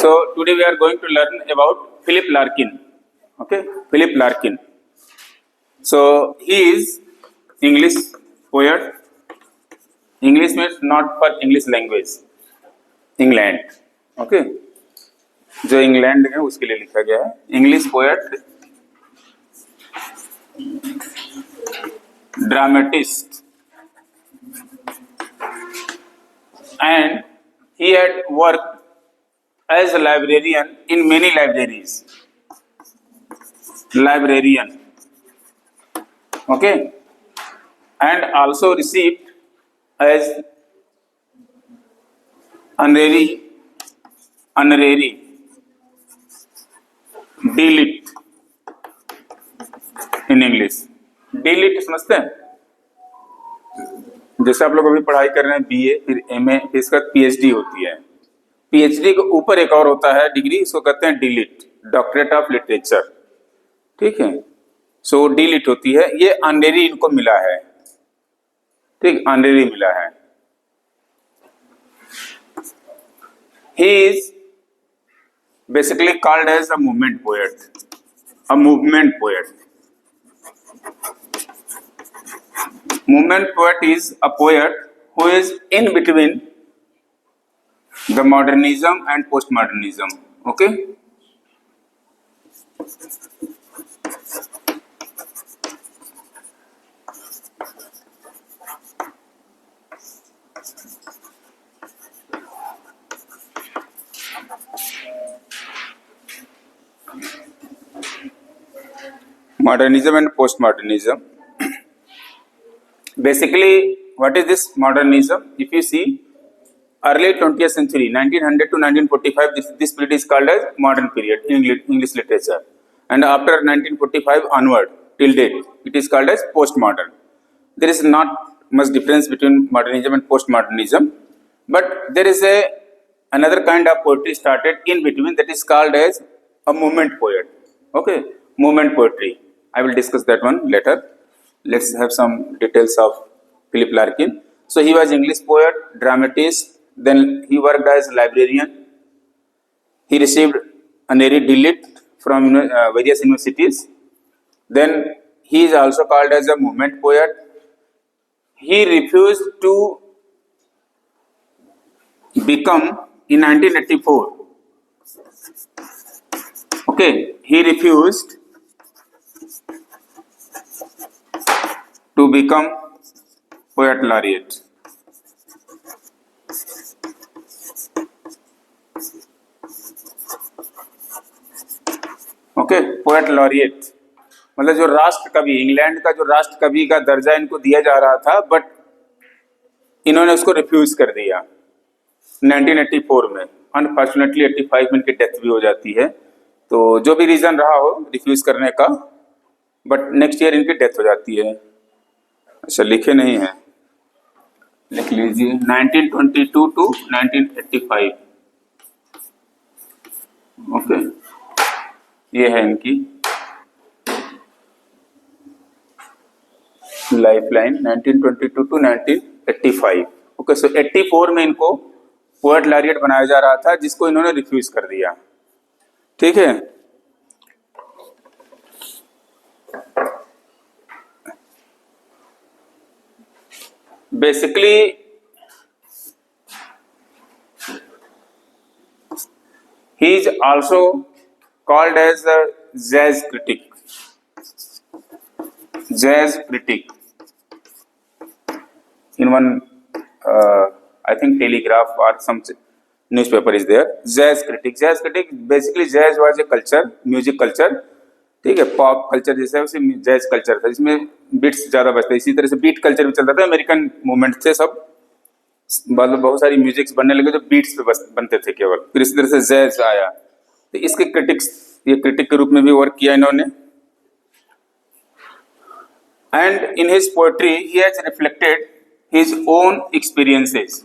So today we are going to learn about Philip Larkin. Okay, Philip Larkin. So he is English poet. English means not for English language. England. Okay, जो England है उसके लिए लिखा गया है. English poet, dramatist, and he had worked as a librarian in many libraries. Librarian, okay, and also received as honorary D.Litt in English. D.Litt समझते हैं? जैसे आप लोग अभी पढ़ाई कर रहे हैं बीए, फिर एमए, फिर इसका पीएचडी होती है. पीएचडी के ऊपर एक और होता है डिग्री, इसको कहते हैं D.Litt, डॉक्टरेट ऑफ लिटरेचर. ठीक है, सो D.Litt होती है. ये ऑनरेरी इनको मिला है. ठीक, ऑनरेरी मिला है. He is basically called as a movement poet. A movement poet. Movement poet is a poet who is in between the modernism and postmodernism. Okay? Modernism and postmodernism. Basically, what is this modernism? If you see early 20th century, 1900 to 1945, this period is called as modern period in English literature. And after 1945 onward till date, it is called as postmodern. There is not much difference between modernism and postmodernism, but there is another kind of poetry started in between that is called as a movement poet. Okay, movement poetry. I will discuss that one later. Let's have some details of Philip Larkin. So he was English poet, dramatist, then he worked as librarian. He received honorary D.Litt from various universities. Then he is also called as a movement poet. He refused to become in 1984. Okay, he refused to become poet laureate. Okay, poet laureate मतलब जो राष्ट्र कवि, England का जो राष्ट्र कवि का दर्जा इनको दिया जा रहा था, बट इन्होंने उसको रिफ्यूज कर दिया 1984 में. अनफॉर्चुनेटली 85 में इनकी डेथ भी हो जाती है. तो जो भी रीजन रहा हो रिफ्यूज करने का, बट नेक्स्ट ईयर इनकी डेथ हो जाती है. अच्छा, लिखे नहीं है, लिख लीजिए 1922 टू 1985. ओके, ये है इनकी लाइफ लाइन 1922 टू 1985. ओके, सो 84 में इनको पोएट लॉरिएट बनाया जा रहा था, जिसको इन्होंने रिफ्यूज कर दिया. ठीक है, basically he is also called as a jazz critic. Jazz critic in one I think Telegraph or some newspaper is there. Jazz critic basically jazz was a culture, music culture. ठीक है, pop culture जैसे उसे jazz culture था, जिसमें beats ज्यादा बजते. इसी तरह से बीट कल्चर भी चलता था. अमेरिकन मूवमेंट से सब बहुत सारी म्यूजिक्स बनने लगे जो बीट्स पे बनते थे केवल. फिर इसी तरह से जैज आया. तो इसके क्रिटिक के रूप में भी वर्क किया इन्होंने. And in his poetry he has reflected his own experiences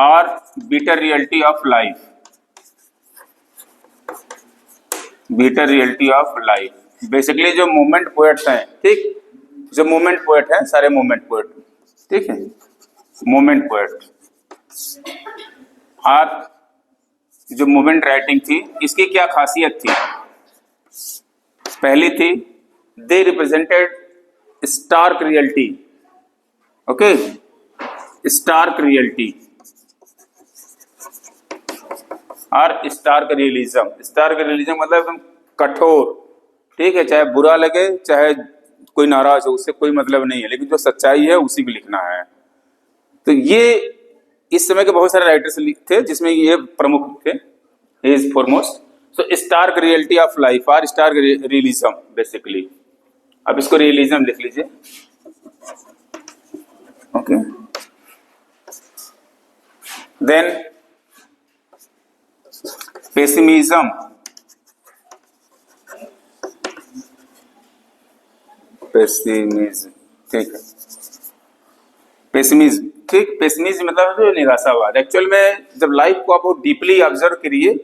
और bitter reality of life. Bitter reality of life. Basically जो मूवमेंट पोएट्स हैं, ठीक, जो मूवमेंट पोएट हैं, सारे मूवमेंट पोएट, ठीक है, मूवमेंट पोएट आर जो मूवमेंट राइटिंग थी इसकी क्या खासियत थी? पहली थी they represented stark reality, okay, stark reality और स्टार्क रियलिज्म। स्टार्क रियलिज्म मतलब एकदम कठोर, ठीक है, चाहे बुरा लगे चाहे कोई नाराज हो, उससे कोई मतलब नहीं है, लेकिन जो सच्चाई है उसी को लिखना है। तो ये इस समय के बहुत सारे राइटर्स थे जिसमें ये प्रमुख थे, is foremost. So stark reality of life और स्टार्क रियलिज्म बेसिकली। अब इसको रियलिज्म लिख लीजिए, ओके। देन पेसिमिज्म, पेसिमिज्म, ठीक है, पेसिमिज्म, ठीक। पेसिमिज्म मतलब जो निराशावाद। एक्चुअल में जब लाइफ को आप बहुत डीपली ऑब्जर्व करिए,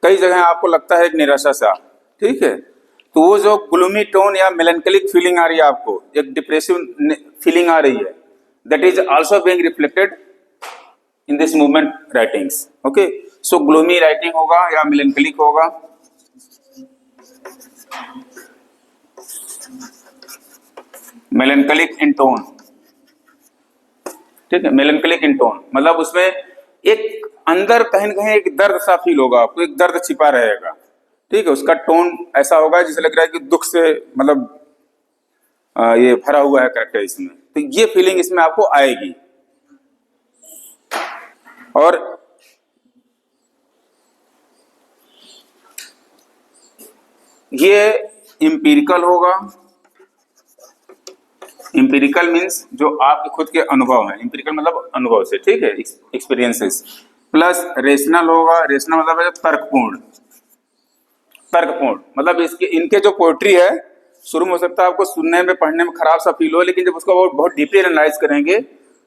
कई जगह आपको लगता है एक निराशा सा, ठीक है, तो वो जो ग्लूमी टोन या मेलैंकोलिक फीलिंग आ रही है आपको, एक डिप्रेसिव फीलिंग आ रही है, that is also being reflected in this movement writings, okay. So gloomy writing होगा या मेलैंकोलिक होगा, मेलैंकोलिक इन टोन, ठीक है, मेलैंकोलिक इन टोन मतलब उसमें एक अंदर कहीं न कहीं एक दर्द सा फील होगा आपको, एक दर्द छिपा रहेगा, ठीक है। उसका टोन ऐसा होगा जिसे लग रहा है कि दुख से मतलब ये भरा हुआ है कैरेक्टर इसमें, तो ये फीलिंग इसमें आपको आएगी। और ये इंपीरिकल होगा। इंपीरिकल मीन्स जो आपके खुद के अनुभव है, इंपीरिकल मतलब अनुभव से, ठीक है, एक्सपीरियंसेस। प्लस रेशनल होगा, रेशनल मतलब है तर्कपूर्ण। तर्कपूर्ण मतलब इसके इनके जो पोएट्री है, शुरू में हो सकता है आपको सुनने में पढ़ने में खराब सा फील हो, लेकिन जब उसको बहुत डीपली एनालाइज करेंगे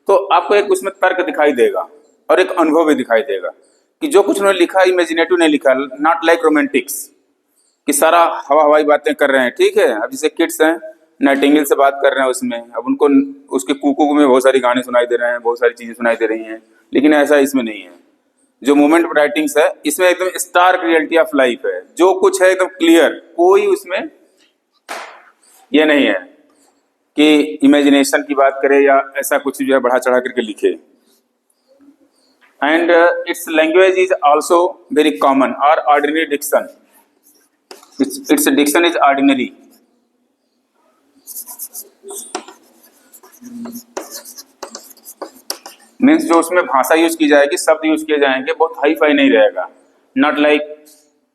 तो आपको एक उसमें तर्क दिखाई देगा और एक अनुभव भी दिखाई देगा कि जो कुछ उन्होंने लिखा इमेजिनेटिव नहीं लिखा, नॉट लाइक रोमांटिक्स कि सारा हवा हवाई बातें कर रहे हैं, ठीक है। अब जैसे किड्स हैं, नाइटिंगेल से बात कर रहे हैं उसमें, अब उनको उसके कुकू में बहुत सारी गाने सुनाई दे रहे हैं, बहुत सारी चीजें सुनाई दे रही हैं, लेकिन ऐसा इसमें नहीं है। जो मूवमेंट राइटिंग्स है इसमें एकदम स्टार्क रियलिटी ऑफ लाइफ है, जो कुछ है एकदम क्लियर, कोई उसमें ये नहीं है कि इमेजिनेशन की बात करे या ऐसा कुछ जो है बढ़ा चढ़ा करके लिखे। And its language is also very common और ordinary diction, its diction is ordinary. Means जो उसमें भाषा यूज की जाएगी, शब्द यूज किए जाएंगे, बहुत हाई फाई नहीं रहेगा, not like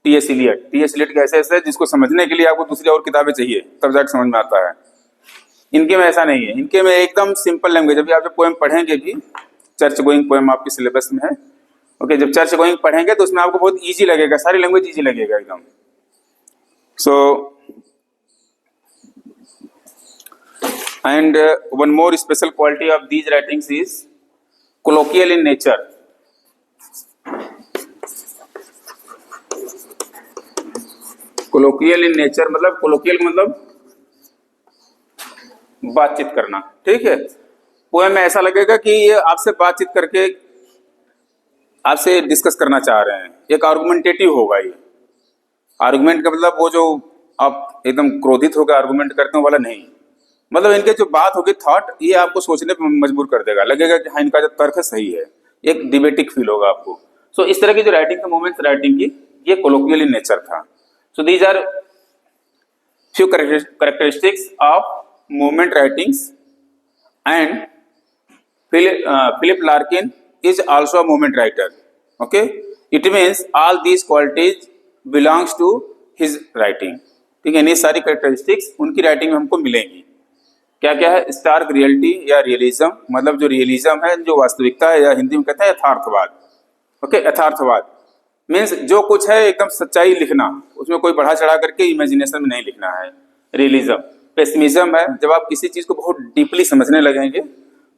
T S. Eliot. T S. Eliot कैसे ऐसे जिसको समझने के लिए आपको दूसरी और किताबें चाहिए तब जाकर समझ में आता है, इनके में ऐसा नहीं है। इनके में एकदम सिंपल लैंग्वेज। अभी आप जब पोएम पढ़ेंगे भी, चर्च गोइंग पोएम आपके सिलेबस में है, ओके, जब चर्च गोइंग पढ़ेंगे तो उसमें आपको बहुत इजी लगेगा, सारी लैंग्वेज इजी लगेगा एकदम। So and one more special quality of these writings is colloquial in nature। colloquial in nature मतलब colloquial मतलब बातचीत करना, ठीक है। पोएम में ऐसा लगेगा कि ये आपसे बातचीत करके आपसे डिस्कस करना चाह रहे हैं, एक आर्गुमेंटेटिव होगा ये। आर्गुमेंट का मतलब वो जो आप एकदम क्रोधित होकर आर्गुमेंट करते हो वाला नहीं, मतलब इनके जो बात होगी थॉट, ये आपको सोचने पर मजबूर कर देगा, लगेगा कि हाँ इनका जो तर्क है सही है, एक डिबेटिक फील होगा आपको। सो इस तरह की जो राइटिंग का मूवमेंट राइटिंग की, ये कोलोकियल इन नेचर था। So these are few characteristics of movement writings and Philip Larkin is also a movement writer, okay, it means all these qualities belongs to his writing, ठीक है। ये सारी characteristics उनकी writing में हमको मिलेंगी। क्या क्या है? स्टार्क रियलिटी या रियलिज्म, मतलब जो रियलिज्म है, जो वास्तविकता है, या हिंदी में कहते हैं यथार्थवाद, ओके। यथार्थवाद मीन्स जो कुछ है एकदम सच्चाई लिखना, उसमें कोई बढ़ा चढ़ा करके इमेजिनेशन में नहीं लिखना है, रियलिज्म। पेसिमिज्म है, जब आप किसी चीज को बहुत डीपली समझने लगेंगे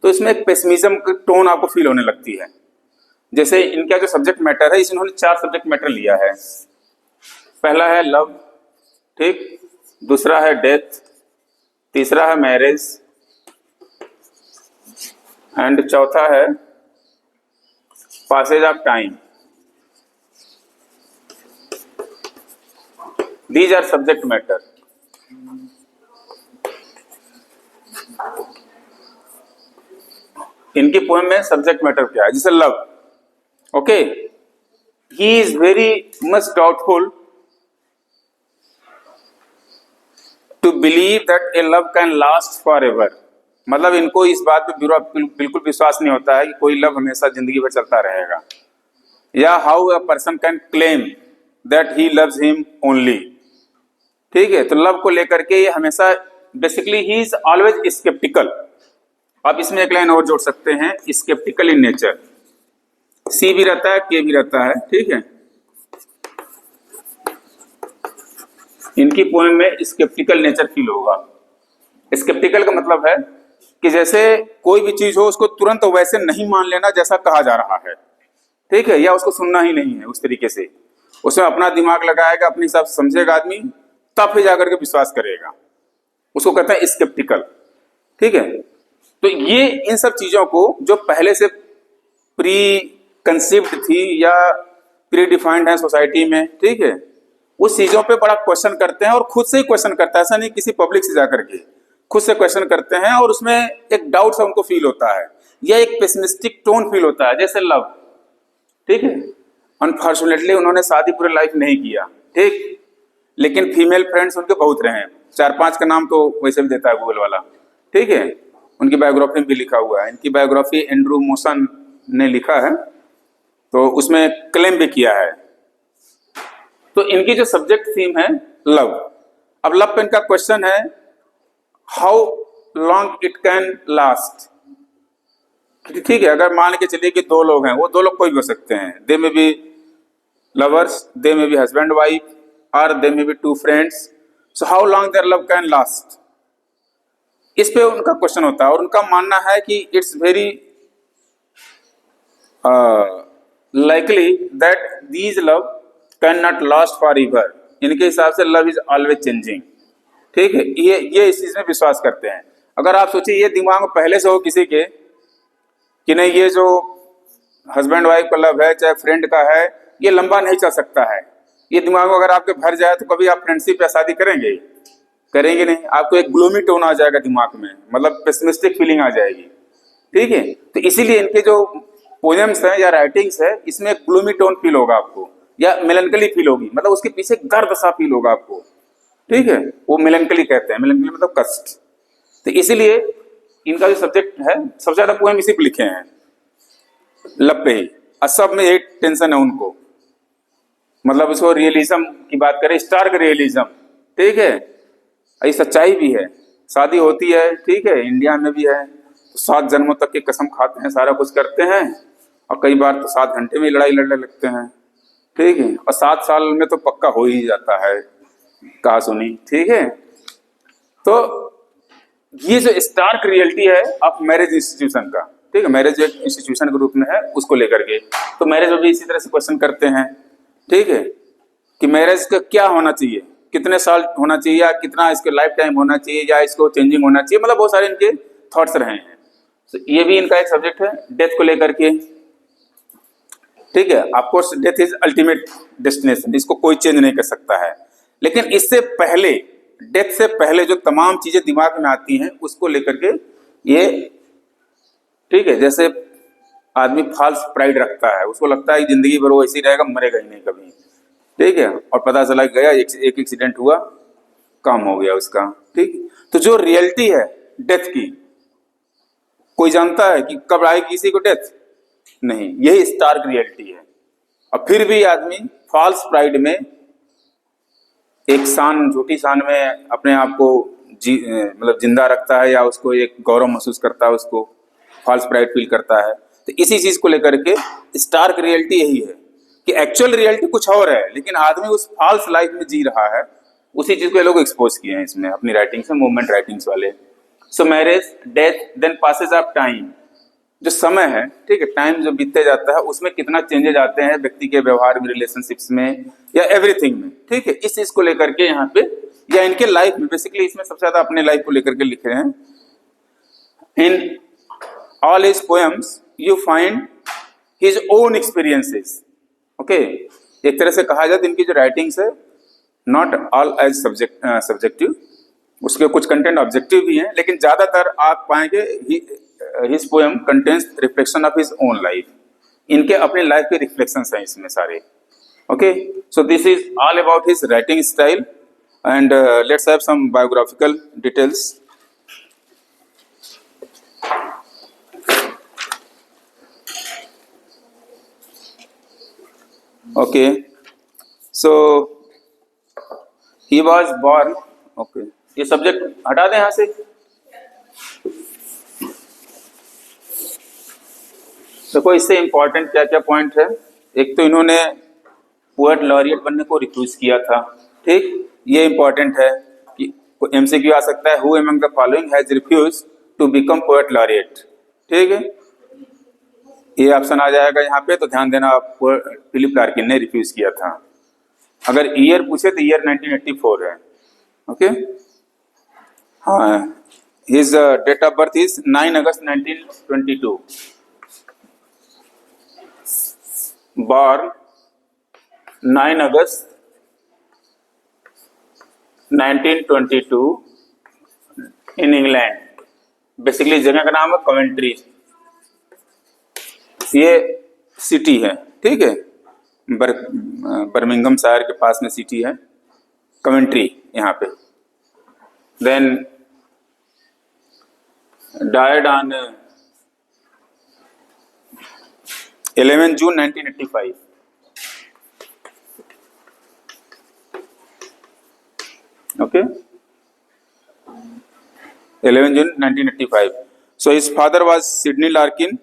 तो इसमें एक पेसिमिज्म की टोन आपको फील होने लगती है। जैसे इनका जो सब्जेक्ट मैटर है, इन्होंने 4 सब्जेक्ट मैटर लिया है। पहला है लव, ठीक, दूसरा है डेथ, तीसरा है मैरिज, एंड चौथा है passage of time. These are subject matter. इनकी पोएम में सब्जेक्ट मैटर क्या है? जैसे love, okay, he is very much doubtful to believe that a love can last forever. मतलब इनको इस बात पे बिल्कुल विश्वास नहीं होता है कि कोई लव हमेशा जिंदगी भर चलता रहेगा। या how a person can claim that he loves him only. ठीक है, तो लव को लेकर के ये हमेशा basically he is always sceptical. आप इसमें एक लाइन और जोड़ सकते हैं, स्केप्टिकल इन नेचर। सी भी रहता है, के भी रहता है, ठीक है। इनकी पोएम में स्केप्टिकल नेचर फील होगा। स्केप्टिकल का मतलब है कि जैसे कोई भी चीज हो उसको तुरंत वैसे नहीं मान लेना जैसा कहा जा रहा है, ठीक है, या उसको सुनना ही नहीं है उस तरीके से। उसमें अपना दिमाग लगाएगा, अपने हिसाब से समझेगा आदमी, तब फिर जाकर के विश्वास करेगा। उसको कहते हैं स्केप्टिकल, ठीक है। तो ये इन सब चीजों को जो पहले से प्री कंसीव्ड थी या प्री डिफाइंड है सोसाइटी में, ठीक है, उस चीजों पे बड़ा क्वेश्चन करते हैं और खुद से ही क्वेश्चन करता है, ऐसा नहीं किसी पब्लिक से जाकर के, खुद से क्वेश्चन करते हैं और उसमें एक डाउट सा उनको फील होता है या एक पेसिमिस्टिक टोन फील होता है, जैसे लव, ठीक है। अनफॉर्चुनेटली उन्होंने शादी पूरी लाइफ नहीं किया, ठीक, लेकिन फीमेल फ्रेंड्स उनके बहुत रहे हैं। 4-5 का नाम तो वैसे भी देता है गूगल वाला, ठीक है। उनकी बायोग्राफी में भी लिखा हुआ है। इनकी बायोग्राफी एंड्रू मोसन ने लिखा है, तो उसमें क्लेम भी किया है। तो इनकी जो सब्जेक्ट थीम है लव। अब लव पे इनका क्वेश्चन है how long it can last. ठीक है, अगर मान के चलिए कि 2 लोग हैं, वो 2 लोग कोई भी हो सकते हैं, दे may B lovers, they may be husband wife, और they may be 2 friends, so how long their love can last. इस पे उनका क्वेश्चन होता है और उनका मानना है कि it's very likely that these love can not last for ever. इनके हिसाब से लव इज ऑलवेज चेंजिंग, ठीक है। ये इस चीज में विश्वास करते हैं। अगर आप सोचिए ये दिमाग में पहले से हो किसी के कि नहीं ये जो हस्बैंड वाइफ का लव है चाहे फ्रेंड का है, ये लंबा नहीं चल सकता है, ये दिमाग में अगर आपके भर जाए तो कभी आप फ्रेंडशिप या शादी करेंगे? करेंगे नहीं। आपको एक ग्लूमी टोन आ जाएगा दिमाग में, मतलब पेसिमिस्टिक फीलिंग आ जाएगी, ठीक है। तो इसीलिए इनके जो पोएम्स हैं या राइटिंग्स है, इसमें एक ग्लूमी टोन फील होगा आपको, या मेलनकली फील होगी, मतलब उसके पीछे दर्द सा फील होगा आपको, ठीक है। वो मेलनकली कहते हैं, मेलनकली मतलब कष्ट। तो इसीलिए इनका जो सब्जेक्ट है, सबसे ज्यादा पोएम इसी पे लिखे हैं, लव पे ही। और सब में एक टेंशन है उनको, मतलब इसको रियलिज्म की बात करें, स्टार्क रियलिज्म, ठीक है। ये सच्चाई भी है। शादी होती है, ठीक है, इंडिया में भी है, तो 7 जन्मों तक की कसम खाते हैं, सारा कुछ करते हैं, और कई बार तो 7 घंटे में लड़ाई लड़ने लगते हैं, ठीक है। और 7 साल में तो पक्का हो ही जाता है, कहा सुनी, ठीक है। तो ये जो स्टार्क रियलिटी है ऑफ मैरिज इंस्टीट्यूशन का, ठीक है, मैरिज एक इंस्टीट्यूशन के रूप में है, उसको लेकर के तो मैरिज में भी इसी तरह से क्वेश्चन करते हैं, ठीक है, कि मैरिज का क्या होना चाहिए, कितने साल होना चाहिए, या कितना इसके लाइफ टाइम होना चाहिए, या इसको चेंजिंग होना चाहिए, मतलब बहुत सारे इनके थॉट्स रहे हैं। तो ये भी इनका एक सब्जेक्ट है डेथ को लेकर के, ठीक है। आपको डेथ इज अल्टीमेट डेस्टिनेशन, इसको कोई चेंज नहीं कर सकता है। लेकिन इससे पहले, डेथ से पहले जो तमाम चीजें दिमाग में आती हैं उसको लेकर के ये, ठीक है, जैसे आदमी फॉल्स प्राइड रखता है, उसको लगता है जिंदगी भर वो ऐसे ही रहेगा, मरेगा ही नहीं कभी, ठीक है, और पता चला गया एक एक्सीडेंट हुआ, काम हो गया उसका, ठीक। तो जो रियलिटी है डेथ की, कोई जानता है कि कब आएगी किसी को डेथ? नहीं, यही स्टार्क रियलिटी है। और फिर भी आदमी फॉल्स प्राइड में, एक शान, झूठी शान में अपने आप को मतलब जिंदा रखता है, या उसको एक गौरव महसूस करता है, उसको फॉल्स प्राइड फील करता है। तो इसी चीज को लेकर के स्टार्क रियलिटी यही है कि एक्चुअल रियलिटी कुछ और है, लेकिन आदमी उस फॉल्स लाइफ में जी रहा है। उसी चीज को ये लोग एक्सपोज किए हैं इसमें अपनी राइटिंग्स में, मूवमेंट राइटिंग्स वाले। So marriage, death, then passage of time, जो समय है, ठीक है, टाइम जो बीतते जाता है उसमें कितना चेंजेज आते हैं व्यक्ति के व्यवहार में, रिलेशनशिप्स में, या एवरीथिंग में, ठीक है। इस चीज को लेकर के यहाँ पे, या इनके लाइफ में, बेसिकली इसमें सबसे ज्यादा अपने लाइफ को लेकर के लिखे हैं। In all his poems you find his own experiences, okay. एक तरह से कहा जाए तो इनकी जो राइटिंग्स है नॉट ऑल एज सब्जेक्टिव, उसके कुछ कंटेंट ऑब्जेक्टिव भी हैं, लेकिन ज्यादातर आप पाएंगे his poem contains reflection of his own life, इनके अपने लाइफ के रिफ्लेक्शंस हैं इसमें सारे। Okay, so this is all about his writing style and let's have some biographical details. Okay, so he was born, okay ये subject हटा दें यहां से। देखो इससे इंपॉर्टेंट क्या क्या पॉइंट है। एक तो इन्होंने पोएट लॉरिएट बनने को रिफ्यूज किया था, ठीक, ये इंपॉर्टेंट है कि एमसीक्यू आ सकता है, who among the following has refuse to become poet laureate, ठीक है, ये ऑप्शन आ जाएगा यहाँ पे, तो ध्यान देना, आप फिलिप लार्किन ने रिफ्यूज किया था। अगर ईयर पूछे तो ईयर 1984 है। ओके, हाँ, his date of birth is 9 August 1922, born 9 August 1922 in England. Basically जगह का नाम है कवेंट्री, ये सिटी है, ठीक है, बर्मिंघम शहर के पास में सिटी है कवेंट्री यहाँ पे। Then died on 11 June 1985। Okay, 11 June 1985। So his father was Sidney Larkin.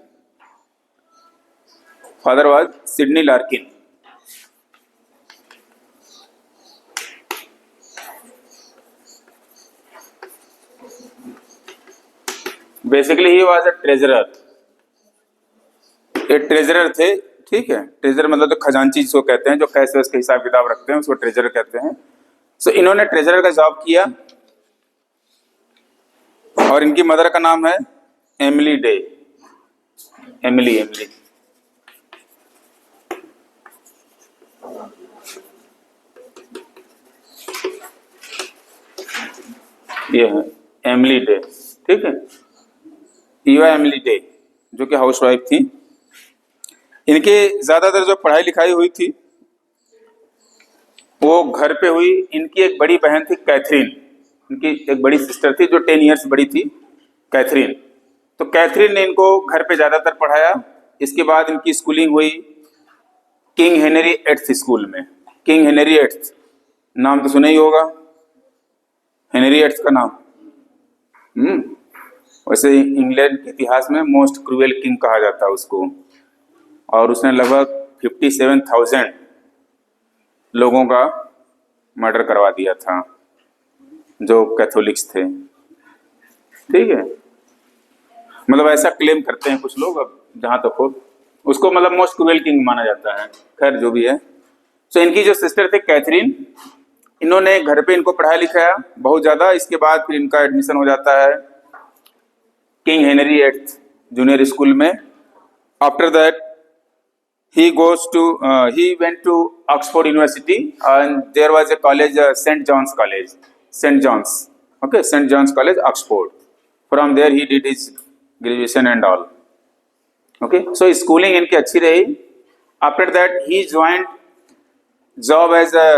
Father was Sidney Larkin. Basically he was a treasurer. एक ट्रेजरर थे, ठीक है, ट्रेजर मतलब तो खजांची जिसको कहते हैं, जो कैश वैश के हिसाब किताब रखते हैं, उसको ट्रेजरर कहते हैं। सो इन्होंने ट्रेजरर का जॉब किया और इनकी मदर का नाम है एमिली डे, एमिली ये है एमिली डे, ठीक है, ईवा एमिली डे, जो कि हाउसवाइफ थी। इनके ज्यादातर जो पढ़ाई लिखाई हुई थी वो घर पे हुई। इनकी एक बड़ी बहन थी कैथरीन, इनकी एक बड़ी सिस्टर थी जो 10 इयर्स बड़ी थी, कैथरीन। तो कैथरीन ने इनको घर पे ज्यादातर पढ़ाया। इसके बाद इनकी स्कूलिंग हुई किंग हेनरी 8th स्कूल में। किंग हेनरी 8th नाम तो सुना ही होगा, हेनरी 8th का नाम। वैसे इंग्लैंड के इतिहास में मोस्ट क्रूएल किंग कहा जाता है उसको, और उसने लगभग 57,000 लोगों का मर्डर करवा दिया था जो कैथोलिक्स थे, ठीक है, मतलब ऐसा क्लेम करते हैं कुछ लोग। अब जहां तक हो उसको मतलब मोस्ट क्रूएल किंग माना जाता है, खैर जो भी है। सो इनकी जो सिस्टर थे कैथरीन, इन्होंने घर पे इनको पढ़ाया लिखाया बहुत ज्यादा। इसके बाद फिर इनका एडमिशन हो जाता है King Henry 8th junior school में। After that he went to Oxford University and there was a college, St. John's College, St. John's, okay, St. John's College, Oxford. From there he did his graduation and all. Okay, so schooling इनकी अच्छी रही। After that he joined job as a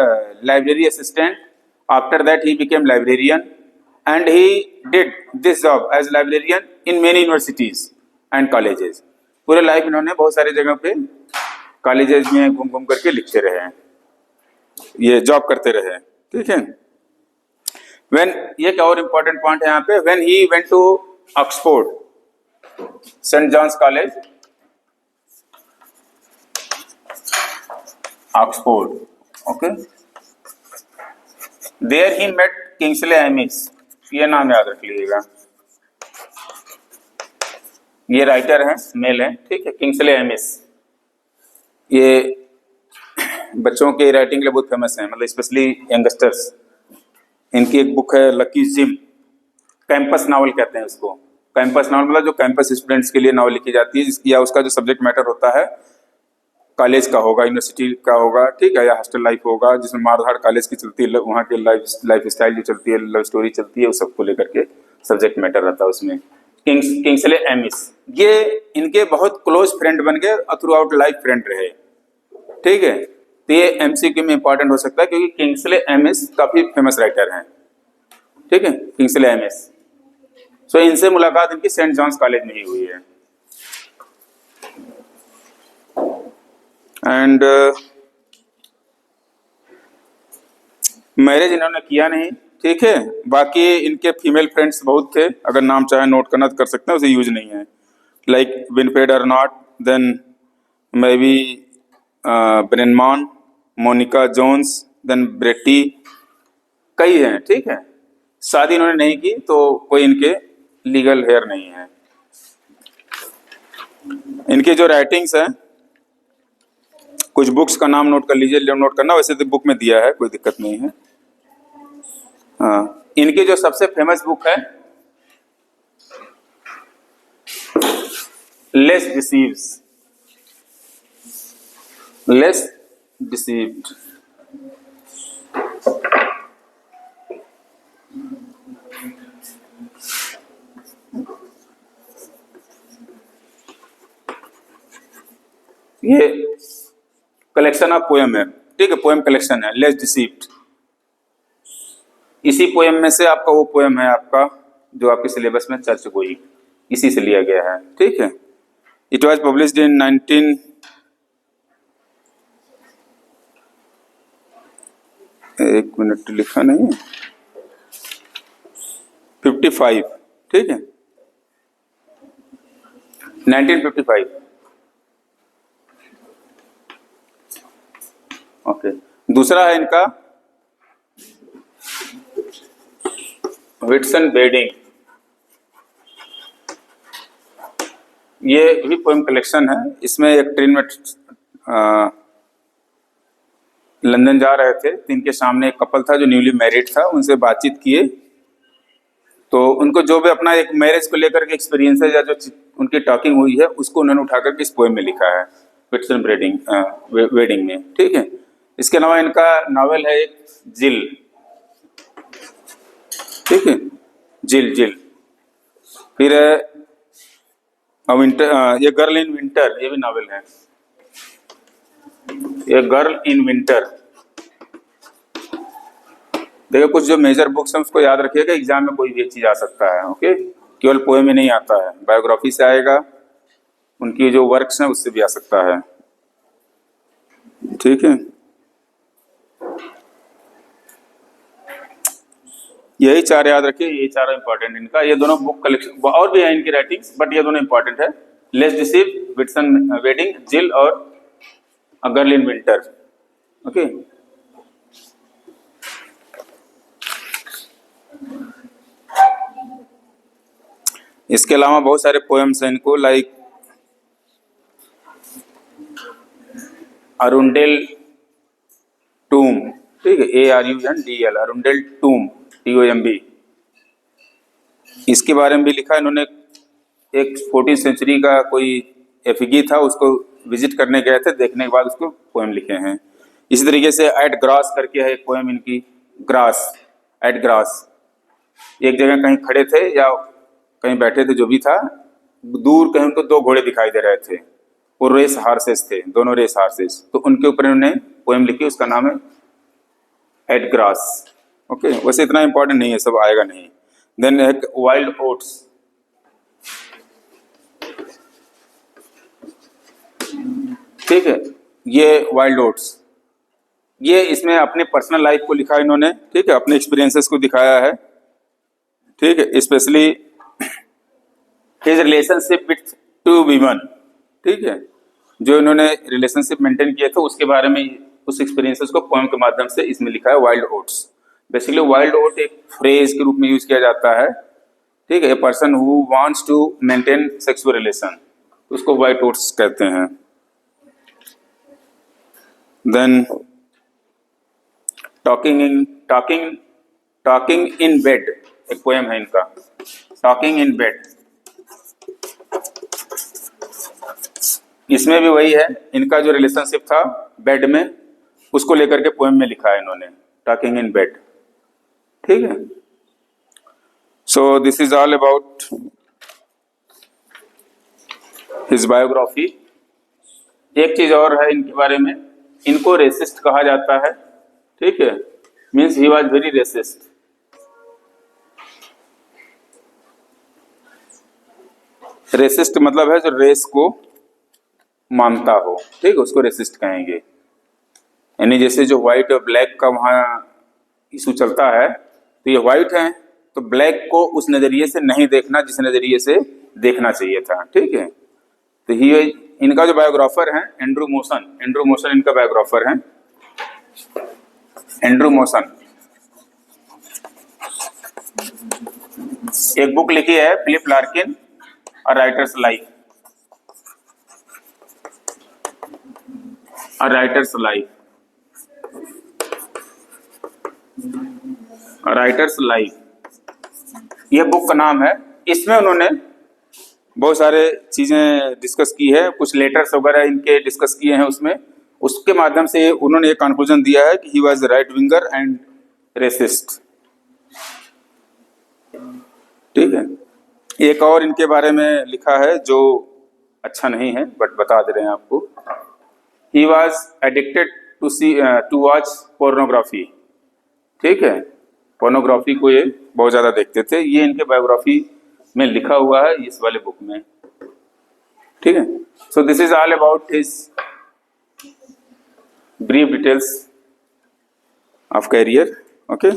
library assistant. After that he became librarian and he did this job as librarian in many universities and colleges. पूरे life इन्होंने बहुत सारी जगह पे colleges में घूम घूम करके लिखते रहे, ये जॉब करते रहे, ठीक है। व्हेन, ये क्या और इम्पोर्टेंट पॉइंट है यहाँ पे, when he went to Oxford, Saint John's college, Oxford, okay, there he met Kingsley Amis, ये नाम याद रख लीजिएगा, ये राइटर है, मेल है, ठीक है, किंग्सले एमिस। ये बच्चों के राइटिंग के लिए बहुत फेमस है, मतलब स्पेशली यंगस्टर्स। इनकी एक बुक है लकी जिम, कैंपस नावल कहते हैं उसको। कैंपस नावल मतलब जो कैंपस स्टूडेंट्स के लिए नावल लिखी जाती है, या उसका जो सब्जेक्ट मैटर होता है कॉलेज का होगा, यूनिवर्सिटी का होगा, ठीक है, या हॉस्टल लाइफ होगा जिसमें मारधाड़ कॉलेज की चलती है, वहाँ की लाइफ स्टाइल जो चलती है, लव स्टोरी चलती है, उस सबको लेकर के सब्जेक्ट मैटर रहता है उसमें। किंग्सले एमिस, ये इनके बहुत क्लोज फ्रेंड बन गए और थ्रू आउट लाइफ फ्रेंड रहे, ठीक है। तो ये एमसीक्यू में इंपॉर्टेंट हो सकता है क्योंकि किंग्सले एमिस काफी फेमस राइटर हैं, ठीक है, किंग्सले एमिस। सो इनसे मुलाकात इनकी सेंट जॉन्स कॉलेज में ही हुई है। एंड मैरिज इन्होंने किया नहीं, ठीक है। बाकी इनके फीमेल फ्रेंड्स बहुत थे, अगर नाम चाहे नोट करना तो कर सकते हैं, उसे यूज नहीं है, like Winifred Arnott, then maybe Brennan, Monica Jones, then Betty, कई हैं, ठीक है। शादी इन्होंने नहीं की तो कोई इनके लीगल हेयर नहीं है। इनकी जो राइटिंग्स हैं, कुछ बुक्स का नाम नोट कर लीजिए, नोट करना, वैसे तो बुक में दिया है, कोई दिक्कत नहीं है। हाँ, इनकी जो सबसे फेमस बुक है लेस डिसीव्ड, ये कलेक्शन ऑफ पोएम है, ठीक है, पोएम कलेक्शन है लेस डिसीव्ड। इसी पोएम में से आपका वो पोएम है आपका जो आपके सिलेबस में चर्च हुई, इसी से लिया गया है, ठीक है। इट वाज पब्लिश्ड इन 19 एक मिनट लिखा नहीं, 55, ठीक है, 1955। ओके, दूसरा है इनका विटसन बेडिंग, ये भी पोएम कलेक्शन है। इसमें एक ट्रेन में लंदन जा रहे थे तो इनके सामने एक कपल था जो न्यूली मैरिड था, उनसे बातचीत किए तो उनको जो भी अपना एक मैरिज को लेकर के एक्सपीरियंस है या जो उनकी टॉकिंग हुई है उसको उन्होंने उठा करके इस पोएम में लिखा है, विटसन वेडिंग में, ठीक है। इसके अलावा इनका नॉवेल है एक जिल, ठीक है, जिल। फिर विंटर, ये गर्ल इन विंटर, ये भी नॉवेल है, ये गर्ल इन विंटर। देखो कुछ जो मेजर बुक्स हैं उसको याद रखिएगा, एग्जाम में कोई भी एक चीज आ सकता है, ओके, केवल पोएम में नहीं आता है, बायोग्राफी से आएगा, उनकी जो वर्क्स हैं उससे भी आ सकता है, ठीक है। यही चार याद रखिए, ये चारों इंपॉर्टेंट इनका, ये दोनों बुक कलेक्शन, और भी है इनकी राइटिंग्स बट ये दोनों इंपॉर्टेंट है, लेस डिसीव, विटसन वेडिंग, जिल और a girl in winter, okay. इसके अलावा बहुत सारे पोएम्स हैं इनको, लाइक अरुंडेल टूम, ठीक है, ARUNDL, अरुंडेल टूम, TOMB। इसके बारे में भी लिखा है इन्होंने, एक 14th सेंचुरी का कोई एफिगी था, उसको विजिट करने गए थे, देखने के बाद उसको पोएम लिखे हैं। इसी तरीके से एट ग्रास करके है एक पोएम इनकी, ग्रास, एट ग्रास, एक जगह कहीं खड़े थे या कहीं बैठे थे, जो भी था, दूर कहीं उनको दो घोड़े दिखाई दे रहे थे, वो रेस हार्सेस थे, दोनों रेस हार्सेस, तो उनके ऊपर इन्होंने पोएम लिखी, उसका नाम है एट ग्रास, ओके। वैसे इतना इंपॉर्टेंट नहीं है, सब आएगा नहीं। देन एक वाइल्ड ओट्स, ठीक है, ये वाइल्ड ओट्स, ये इसमें अपने पर्सनल लाइफ को लिखा इन्होंने, ठीक है, अपने एक्सपीरियंसेस को दिखाया है, ठीक है, specially his relationship with 2 women, ठीक है, जो इन्होंने रिलेशनशिप मेंटेन किए थे उसके बारे में, उस एक्सपीरियंसेस को पोएम के माध्यम से इसमें लिखा है, वाइल्ड ओट्स। बेसिकली वाइल्ड ओट एक फ्रेज के रूप में यूज किया जाता है, ठीक है, a person who wants to maintain sexual relation, उसको वाइल्ड ओट्स कहते हैं। देन टॉकिंग इन बेड, एक पोएम है इनका, टॉकिंग इन बेड। इसमें भी वही है, इनका जो रिलेशनशिप था बेड में, उसको लेकर के पोएम में लिखा है इन्होंने, टॉकिंग इन बेड। ठीक है, so this is all about his biography. एक चीज और है इनके बारे में, इनको रेसिस्ट कहा जाता है। ठीक है, means he was very racist. Racist मतलब है जो रेस को मानता हो, ठीक है, उसको रेसिस्ट कहेंगे। यानी जैसे जो व्हाइट और ब्लैक का वहां इशू चलता है, तो ये व्हाइट है तो ब्लैक को उस नजरिए से नहीं देखना जिस नजरिए से देखना चाहिए था। ठीक है, तो ये इनका जो बायोग्राफर है एंड्रू मोशन, एंड्रू मोशन इनका बायोग्राफर है, एंड्रू मोशन। एक बुक लिखी है Philip Larkin, a writer's life, a writer's life, a writer's life, यह बुक का नाम है। इसमें उन्होंने बहुत सारे चीजें डिस्कस की है, कुछ लेटर्स वगैरह इनके डिस्कस किए हैं उसमें। उसके माध्यम से उन्होंने एक कंक्लूजन दिया है कि he was right winger and racist. ठीक है, एक और इनके बारे में लिखा है जो अच्छा नहीं है बट बता दे रहे हैं आपको। He was addicted to watch pornography. ठीक है, पोर्नोग्राफी को ये बहुत ज्यादा देखते थे, ये इनके बायोग्राफी में लिखा हुआ है इस वाले बुक में। ठीक है, so this is all about his brief details of career. Okay.